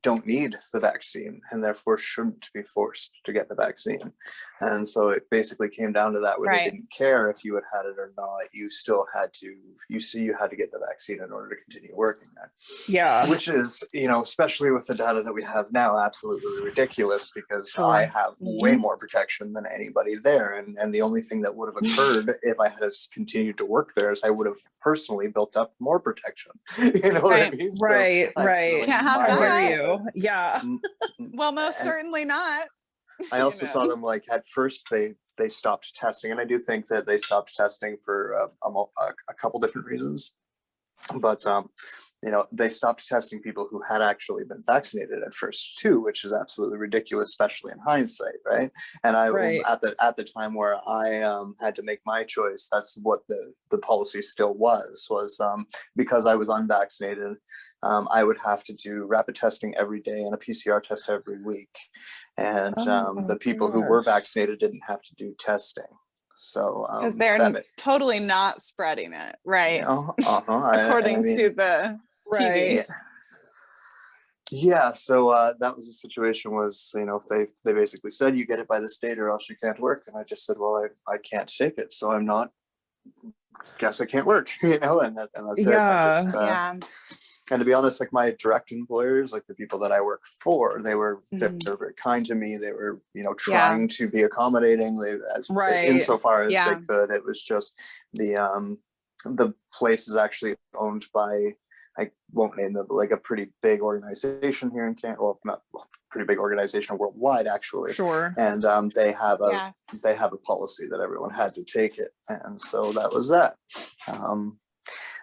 don't need the vaccine, and therefore shouldn't be forced to get the vaccine. And so it basically came down to that, where Right. they didn't care if you had it or not. You still had to, you had to get the vaccine in order to continue working there. Yeah. Which is, especially with the data that we have now, absolutely ridiculous, because Sure. I have way more protection than anybody there. And the only thing that would have occurred if I had continued to work there is I would have personally built up more protection. You know what I Right. mean? Right. Right. Can't have I that. hear you. Yeah. Well, most certainly not. I also saw them, like, at first they stopped testing, and I do think that they stopped testing for a couple different reasons. But they stopped testing people who had actually been vaccinated at first too, which is absolutely ridiculous, especially in hindsight, right? And at the time where I had to make my choice, that's what the policy still was because I was unvaccinated. I would have to do rapid testing every day and a PCR test every week, and the people who were vaccinated didn't have to do testing. So because they're totally not spreading it, right? According to the TV. Yeah. So that was the situation. Was they basically said, you get it by this date or else you can't work, and I just said, well, I can't take it, so I'm not. Guess I can't work. And that's it. Yeah. And to be honest, like, my direct employers, like the people that I work for, they were very kind to me. They were, trying to be accommodating, insofar as they could. It was just the place is actually owned by, I won't name them, but like a pretty big organization here in Canada. Well, not pretty big organization worldwide, actually. Sure. And they have a policy that everyone had to take it, and so that was that.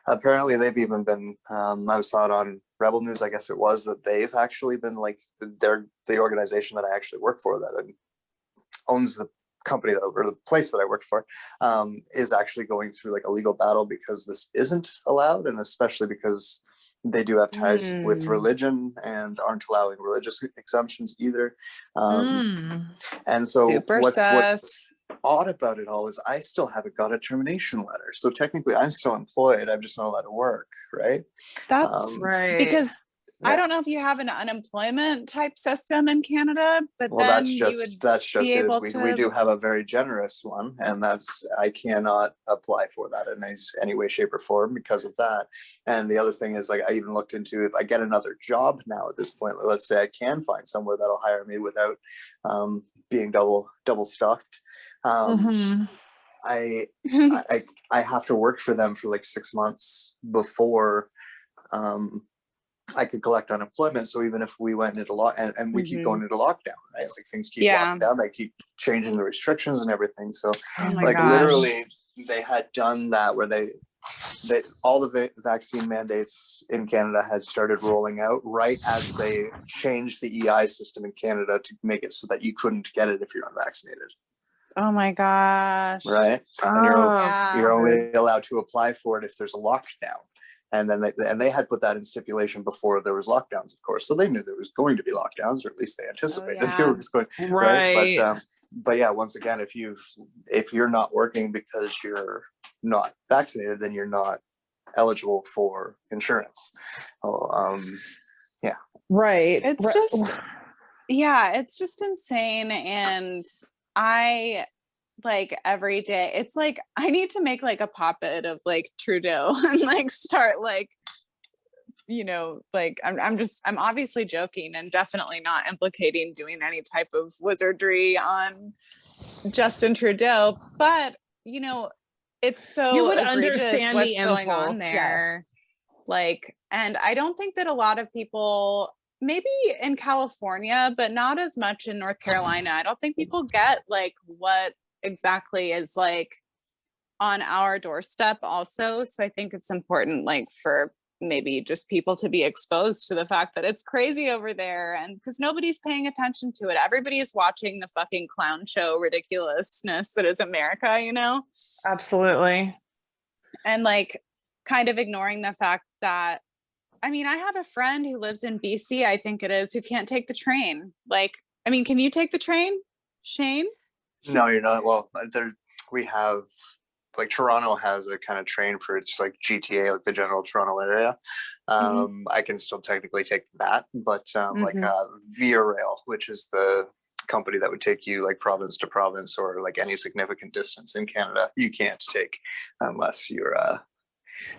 Apparently they've even been, I saw it on Rebel News, I guess it was, that they've actually been, like, the organization that I actually work for, that owns the company or the place that I work for, is actually going through like a legal battle because this isn't allowed, and especially because they do have ties with religion and aren't allowing religious exemptions either. And so what's odd about it all is I still haven't got a termination letter. So technically I'm still employed. I'm just not allowed to work, right? That's right. Because I don't know if you have an unemployment type system in Canada, but well, then that's just it. We do have a very generous one, and I cannot apply for that in any way, shape, or form because of that. And the other thing is, like, I even looked into, if I get another job now at this point, let's say I can find somewhere that'll hire me without being double stuffed. I have to work for them for like 6 months before I could collect unemployment. So even if we went into and we keep going into lockdown, right? Like, things keep locking down, they keep changing the restrictions and everything. So literally they had done that where they all the vaccine mandates in Canada had started rolling out right as they changed the EI system in Canada to make it so that you couldn't get it if you're unvaccinated. Oh my gosh. Right. And you're only allowed to apply for it if there's a lockdown. And then they had put that in stipulation before there was lockdowns, of course. So they knew there was going to be lockdowns, or at least they anticipated there was going. Right. But yeah, once again, if you're not working because you're not vaccinated, then you're not eligible for insurance. Yeah. Right. It's just, Yeah, it's just insane. And I like every day, it's like I need to make like a puppet of like Trudeau and like start like, like I'm obviously joking and definitely not implicating doing any type of wizardry on Justin Trudeau, but it's You so would egregious understand the what's going on impulse, there. yes. Like, and I don't think that a lot of people, maybe in California, but not as much in North Carolina, I don't think people get like what exactly is like on our doorstep also. So I think it's important like for maybe just people to be exposed to the fact that it's crazy over there, and because nobody's paying attention to it. Everybody is watching the fucking clown show ridiculousness that is America. Absolutely. And like kind of ignoring the fact that, I mean, I have a friend who lives in BC, I think it is, who can't take the train. Like, I mean, can you take the train, Shane? No, you're not. Well, we have, like, Toronto has a kind of train for its like GTA, like the general Toronto area. I can still technically take that, but like Via Rail, which is the company that would take you like province to province or like any significant distance in Canada, you can't take unless you're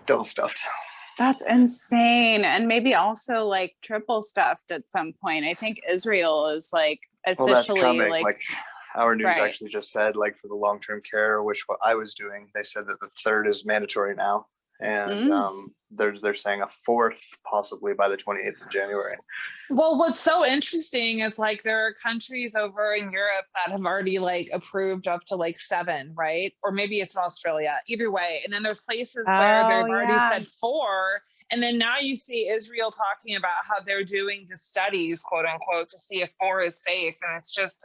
double stuffed. That's insane. And maybe also like triple stuffed at some point. I think Israel is like Well, that's officially coming. Like our news right. actually just said, like for the long-term care, which what I was doing, they said that the third is mandatory now, and they're saying a fourth possibly by the 28th of January. Well, what's so interesting is like there are countries over in Europe that have already like approved up to like 7, right? Or maybe it's Australia. Either way. And then there's places where they've already said 4. And then now you see Israel talking about how they're doing the studies, quote unquote, to see if 4 is safe. And it's just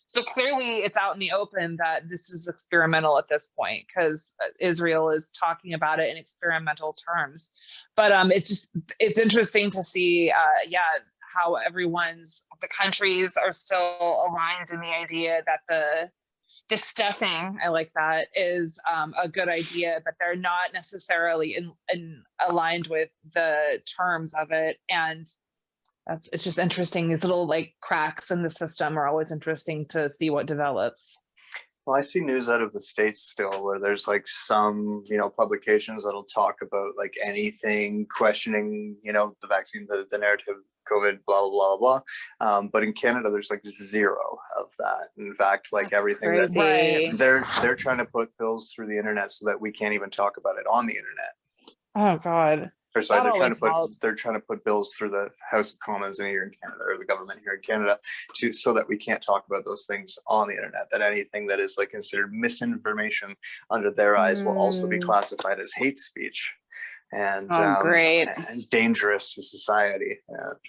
so clearly it's out in the open that this is experimental at this point, because Israel is talking about it in experimental terms. But it's interesting to see how the countries are still aligned in the idea that the stuffing, I like that, is a good idea, but they're not necessarily in aligned with the terms of it. And it's just interesting. These little like cracks in the system are always interesting to see what develops. Well, I see news out of the States still where there's like some, publications that'll talk about like anything questioning, the vaccine, the narrative, COVID, blah, blah, blah, blah. But in Canada, there's like 0 of that. In fact, like That's everything crazy. that they're trying to put bills through the internet so that we can't even talk about it on the internet. Oh God. Or sorry, they're trying to put bills through the House of Commons here in Canada, or the government here in Canada, so that we can't talk about those things on the internet. That anything that is like considered misinformation under their eyes will also be classified as hate speech, and great, and dangerous to society.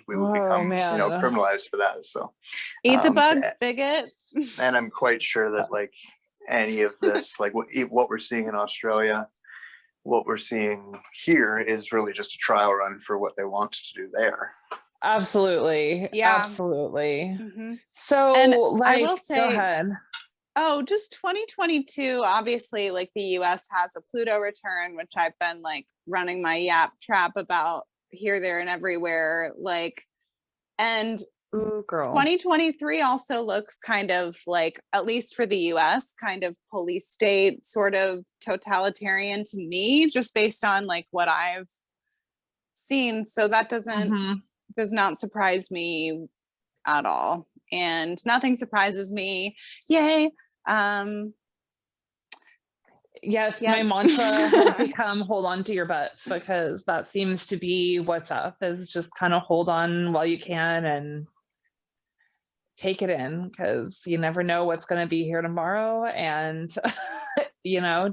We will become criminalized for that. So eat the bugs, bigot. And I'm quite sure that like any of this, like what we're seeing in Australia, what we're seeing here is really just a trial run for what they want to do there. Absolutely. Yeah. Absolutely. So, and like, I will say, go ahead. Oh, just 2022, obviously, like the US has a Pluto return, which I've been like running my yap trap about here, there, and everywhere. Like, and ooh, girl. 2023 also looks kind of like, at least for the US, kind of police state, sort of totalitarian to me, just based on like what I've seen. So that does not surprise me at all. And nothing surprises me. Yay. Yes, my mantra has become hold on to your butts, because that seems to be what's up, is just kind of hold on while you can and take it in, because you never know what's going to be here tomorrow. And,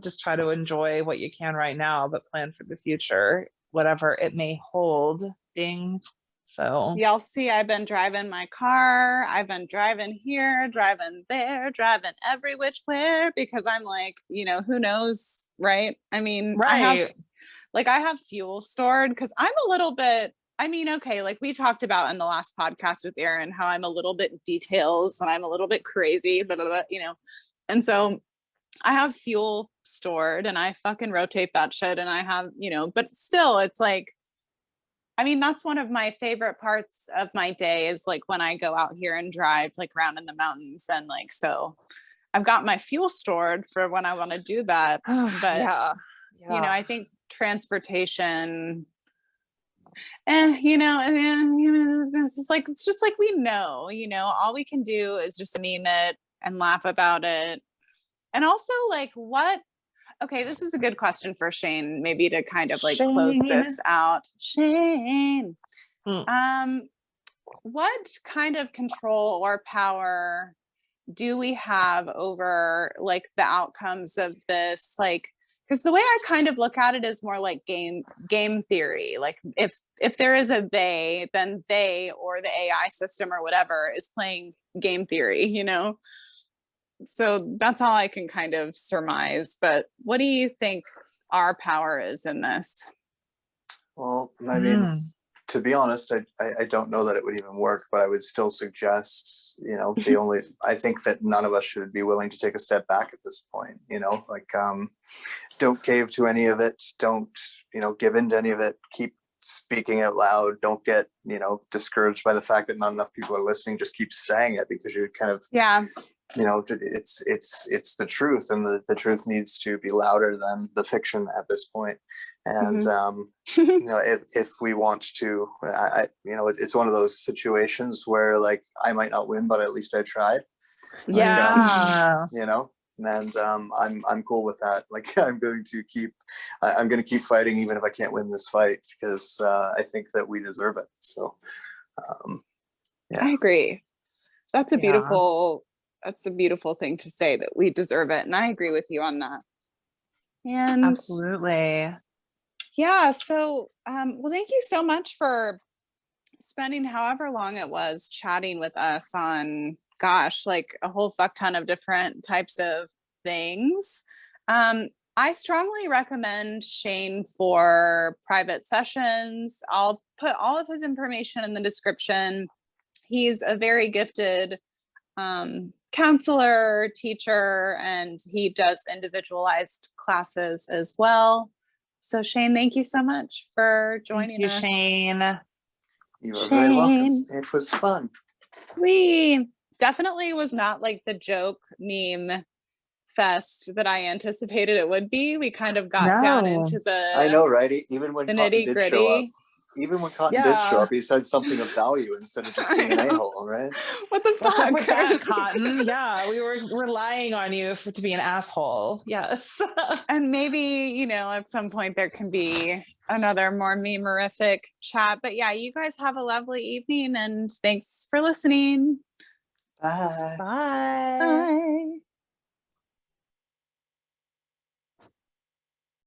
just try to enjoy what you can right now, but plan for the future, whatever it may hold. Ding. So y'all see, I've been driving my car. I've been driving here, driving there, driving every which way, because I'm like, who knows, right? I mean, right. I have fuel stored, because I'm a little bit, okay, like we talked about in the last podcast with Aaron, how I'm a little bit details and I'm a little bit crazy, blah, blah, blah, and so I have fuel stored and I fucking rotate that shit, and I have, but still, it's like, I mean, that's one of my favorite parts of my day is like when I go out here and drive like around in the mountains, and like, so I've got my fuel stored for when I want to do that. But Yeah. you know, I think transportation, you know, and you know, it's just like we know, you know, all we can do is just meme it and laugh about it. And also like okay, this is a good question for Shane, maybe to kind of like close this out. Shane, what kind of control or power do we have over like the outcomes of this? Like, because the way I kind of look at it is more like game theory. Like if there is a they, then they or the AI system or whatever is playing game theory, you know? So that's all I can kind of surmise. But what do you think our power is in this? Well, I mean, to be honest, I don't know that it would even work, but I would still suggest, you know, I think that none of us should be willing to take a step back at this point, you know, like, don't cave to any of it. Don't, you know, give in to any of it. Keep speaking out loud. Don't get, you know, discouraged by the fact that not enough people are listening. Just keep saying it, because you're kind of, you know, it's the truth, and the truth needs to be louder than the fiction at this point. And you know, if we want to, you know, it's one of those situations where like I might not win, but at least I tried. Yeah. You know, and I'm cool with that. Like I'm going to keep fighting even if I can't win this fight, because I think that we deserve it. So yeah, I agree. That's a beautiful thing to say, that we deserve it. And I agree with you on that. And absolutely. Yeah. So, well, thank you so much for spending however long it was chatting with us on, gosh, like a whole fuck ton of different types of things. I strongly recommend Shane for private sessions. I'll put all of his information in the description. He's a very gifted counselor, teacher, and he does individualized classes as well. So Shane, thank you so much for joining us. Shane. You are very welcome. It was fun. We definitely was not like the joke meme fest that I anticipated it would be. We kind of got down into the I know, right? Even when Cotton did show up. Even when Cotton did show up, he said something of value instead of just being an a-hole, right? What the fuck? What's up with that, Cotton? Yeah, we were relying on you to be an asshole. Yes. And maybe, you know, at some point there can be another more memorific chat. But yeah, you guys have a lovely evening, and thanks for listening. Bye. Bye.